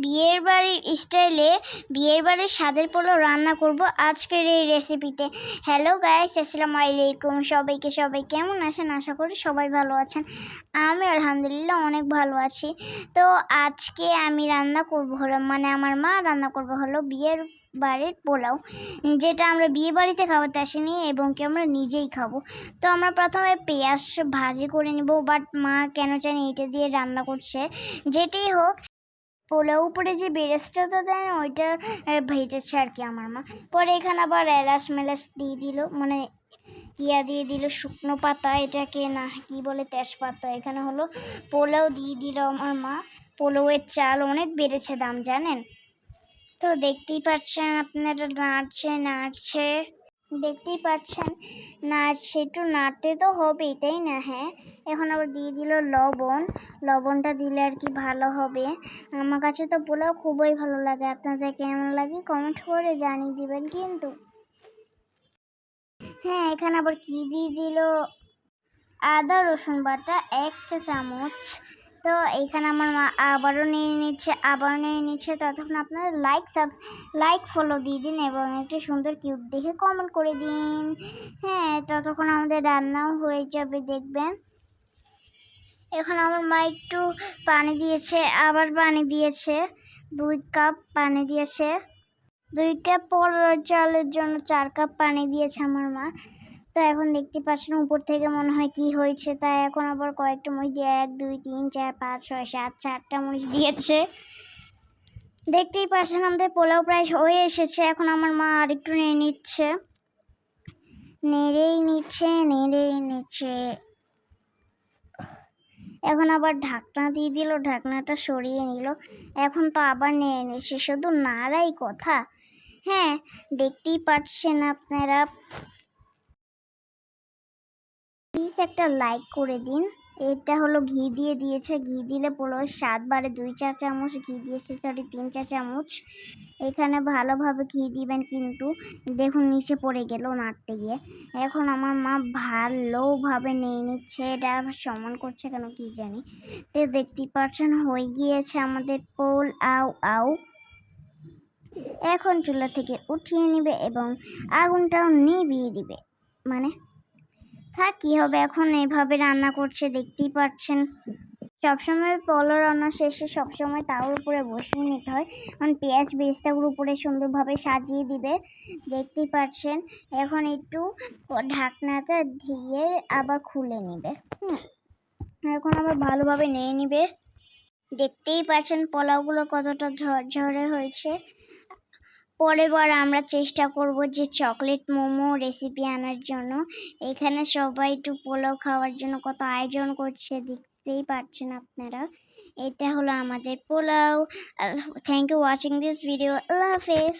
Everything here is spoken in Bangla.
বিয়ের বাড়ির স্টাইলে বিয়ের বাড়ির স্বাদের পোলাও রান্না করব আজকের এই রেসিপিতে। হ্যালো গাইস, আসসালামু আলাইকুম। সবাই কেমন আছেন? আশা করি সবাই ভালো আছেন। আমি আলহামদুলিল্লাহ অনেক ভালো আছি। তো আজকে আমি রান্না করব হলো আমার মা রান্না করবো হলো বিয়ের বাড়ির পোলাও, যেটা আমরা বিয়ে বাড়িতে খাওয়াতে আসিনি এবং কি আমরা নিজেই খাবো। তো আমরা প্রথমে পেঁয়াজ ভাজি করে নিব, বাট মা কেন জানি এটা দিয়ে রান্না করছে। যেটাই হোক, পোলাও উপরে যে বেরেস্তাটা দেয় ওইটা ভেজেছে আর কি আমার মা। পরে এখানে আবার এলাচ মেলাচ দিয়ে দিল, দিয়ে দিল শুকনো পাতা, এটাকে না কি বলে, তেজপাতা। এখানে হলো পোলাও দিয়ে দিল আমার মা। পোলাওয়ের চাল অনেক বেড়েছে দাম, জানেন তো। দেখতেই পাচ্ছেন আপনারা, নাড়ছে দেখতেই পাচ্ছেন, একটু নাড়তে তো হবেই, তাই না? হ্যাঁ, এখন আবার দিয়ে দিল লবণটা দিলে আর কি ভালো হবে। আমার কাছে তো পোলাও খুবই ভালো লাগে। আপনাদের কেমন লাগে কমেন্ট করে জানিয়ে দিবেন কিন্তু। হ্যাঁ, এখানে আবার কি দিয়ে দিল, আদা রসুন বাটা 1 চা চামচ। তো এইখানে আমার মা আবারও নিয়ে নিচ্ছে। ততক্ষণ আপনারা লাইক ফলো দিয়ে দিন এবং একটি সুন্দর কিউট দেখে কমেন্ট করে দিন। হ্যাঁ, ততক্ষণ আমাদের রান্নাও হয়ে যাবে, দেখবেন। এখন আমার মা একটু পানি দিয়েছে, আবার পানি দিয়েছে, 2 কাপ পানি দিয়েছে। 2 কাপ চালের জন্য 4 কাপ পানি দিয়েছে আমার মা। তো এখন দেখতে পাচ্ছেন উপর থেকে মনে হয় কি হয়েছে, তাই এখন আবার কয়েকটা মরিচ দিয়ে 1 2 3 4 5 6 7 4টা মরিচ দিয়েছে। দেখতেই পাচ্ছেন আমাদের পোলাও প্রায় হয়ে এসেছে। এখন আমার মা আর একটু নেড়েই নিচ্ছে। এখন আবার ঢাকনা দিয়ে দিল, ঢাকনাটা সরিয়ে নিল। এখন তো আবার নেড়ে নিচ্ছে, শুধু নাড়াই কথা। হ্যাঁ, দেখতেই পাচ্ছেন আপনারা। প্লিজ একটা লাইক করে দিন। এটা হলো ঘি দিয়ে দিয়েছে, ঘি দিলে পোলাওয়ের স্বাদ বাড়ে। 2 চা চামচ ঘি দিয়েছে, 3 চা চামচ। এখানে ভালোভাবে ঘি দিবেন কিন্তু। দেখুন নিচে পড়ে গেল নাড়তে গিয়ে। এখন আমার মা ভালোভাবে নিয়ে নিচ্ছে, এটা সমান করছে কেন কি জানি। তো দেখতেই পাচ্ছেন হয়ে গিয়েছে আমাদের পোলাও। এখন চুলা থেকে উঠিয়ে নিবে এবং আগুনটাও নিভিয়ে দিবে। কি হবে, এখন এইভাবে রান্না করছে, দেখতেই পাচ্ছেন। সবসময় পোলাও রান্না শেষে সবসময় তাওয়ার উপরে বসিয়ে নিতে হয়, কারণ পেঁয়াজ বেরেস্তাগুলো উপরে সুন্দরভাবে সাজিয়ে দিবে। দেখতেই পাচ্ছেন। এখন একটু ঢাকনাটা দিয়ে আবার খুলে নিবে। এখন আবার ভালোভাবে নিয়ে নিবে। দেখতেই পাচ্ছেন পোলাওগুলো কতটা ঝরঝরে হয়েছে। পরের বার আমরা চেষ্টা করব যে চকলেট মোমো রেসিপি আনার জন্য। এখানে সবাই একটু পোলাও খাওয়ার জন্য কত আয়োজন করছে, দেখতেই পাচ্ছেন আপনারা। এটা হলো আমাদের pulao. Thank you watching this video. আল্লাহ হাফেজ।